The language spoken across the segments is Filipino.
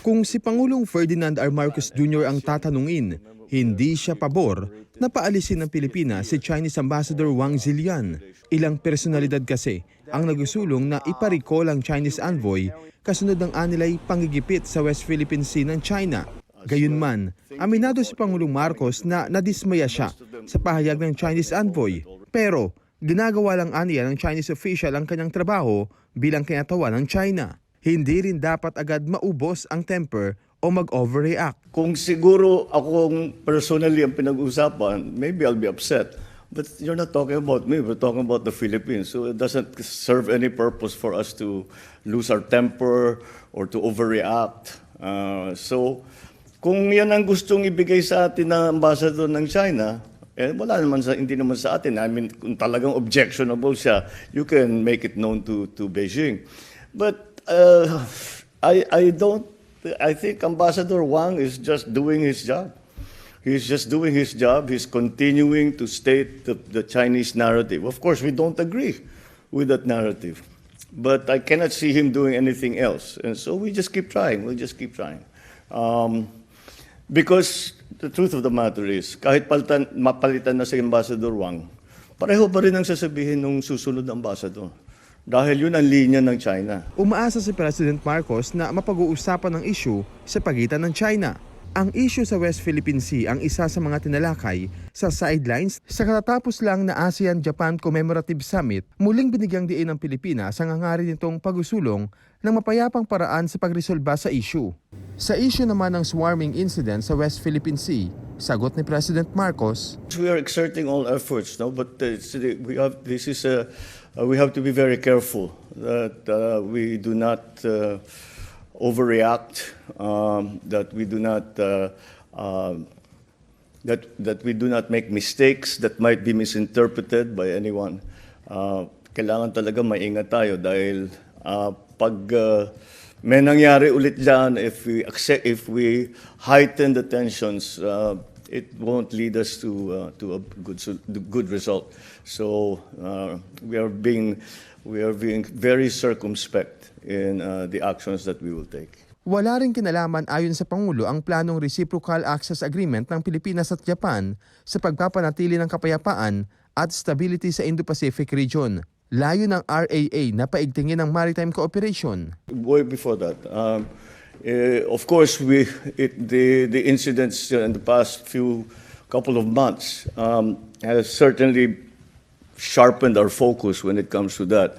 Kung si Pangulong Ferdinand R. Marcos Jr. ang tatanungin, hindi siya pabor na paalisin ng Pilipinas si Chinese Ambassador Wang Zilian. Ilang personalidad kasi ang nagusulong na iparicall ang Chinese envoy kasunod ng anilay panggigipit sa West Philippine Sea ng China. Gayunman, aminado si Pangulong Marcos na nadismaya siya sa pahayag ng Chinese envoy. Pero ginagawa lang aniya ng Chinese official ang kanyang trabaho bilang kinatawan ng China. Hindi rin dapat agad maubos ang temper o mag-overreact. Kung siguro akong personally ang pinag-usapan, maybe I'll be upset. But you're not talking about me, we're talking about the Philippines. So it doesn't serve any purpose for us to lose our temper or to overreact. So kung yan ang gustong ibigay sa atin ng ambassador ng China, wala naman hindi naman sa atin. I mean, kung talagang objectionable siya, you can make it known to Beijing. But I think Ambassador Wang is just doing his job. He's just doing his job. He's continuing to state the Chinese narrative. Of course, we don't agree with that narrative. But I cannot see him doing anything else. And so we just keep trying. We'll just keep trying. Because the truth of the matter is, kahit mapalitan na si Ambassador Wang, pareho pa rin ang sasabihin ng susunod na ambassador. Dahil yun ang linya ng China. Umaasa si President Marcos na mapag-uusapan ng issue sa pagitan ng China. Ang issue sa West Philippine Sea ang isa sa mga tinalakay sa sidelines sa katatapos lang na ASEAN-Japan Commemorative Summit. Muling binigyang diin ng Pilipinas ang hangarin nitong pag-usulong ng mapayapang paraan sa pagresolba sa issue. Sa issue naman ng swarming incident sa West Philippine Sea, sagot ni President Marcos, we are exerting all efforts, no? But we have to be very careful that we do not overreact, that we do not that we do not make mistakes that might be misinterpreted by anyone. Kailangan talaga maingat tayo dahil pag may nangyari ulit dyan, if we heighten the tensions, it won't lead us to a good result. So we are being very circumspect in the actions that we will take. wala ring kinalaman ayon sa Pangulo ang planong Reciprocal Access Agreement ng Pilipinas at Japan sa pagpapanatili ng kapayapaan at stability sa Indo-Pacific region. Layo ng RAA na paigtingin ang maritime cooperation. Way before that, of course, the incidents in the past couple of months has certainly sharpened our focus when it comes to that.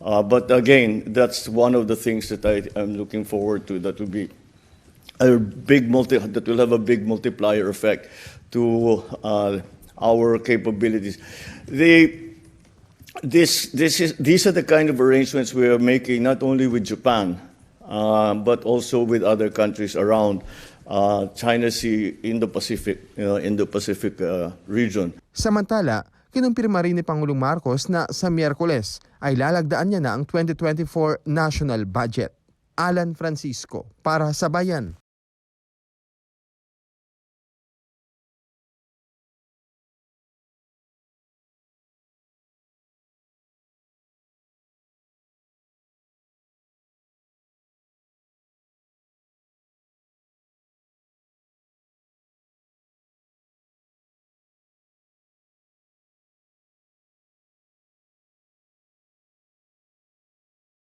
But again, that's one of the things that I am looking forward to. That will be that will have a big multiplier effect to our capabilities. These are the kind of arrangements we are making not only with Japan, but also with other countries around China Sea, Indo-Pacific region. Samantala, kinumpirma rin ni Pangulong Marcos na sa Miyerkules ay lalagdaan niya na ang 2024 national budget. Alan Francisco para sa Bayan.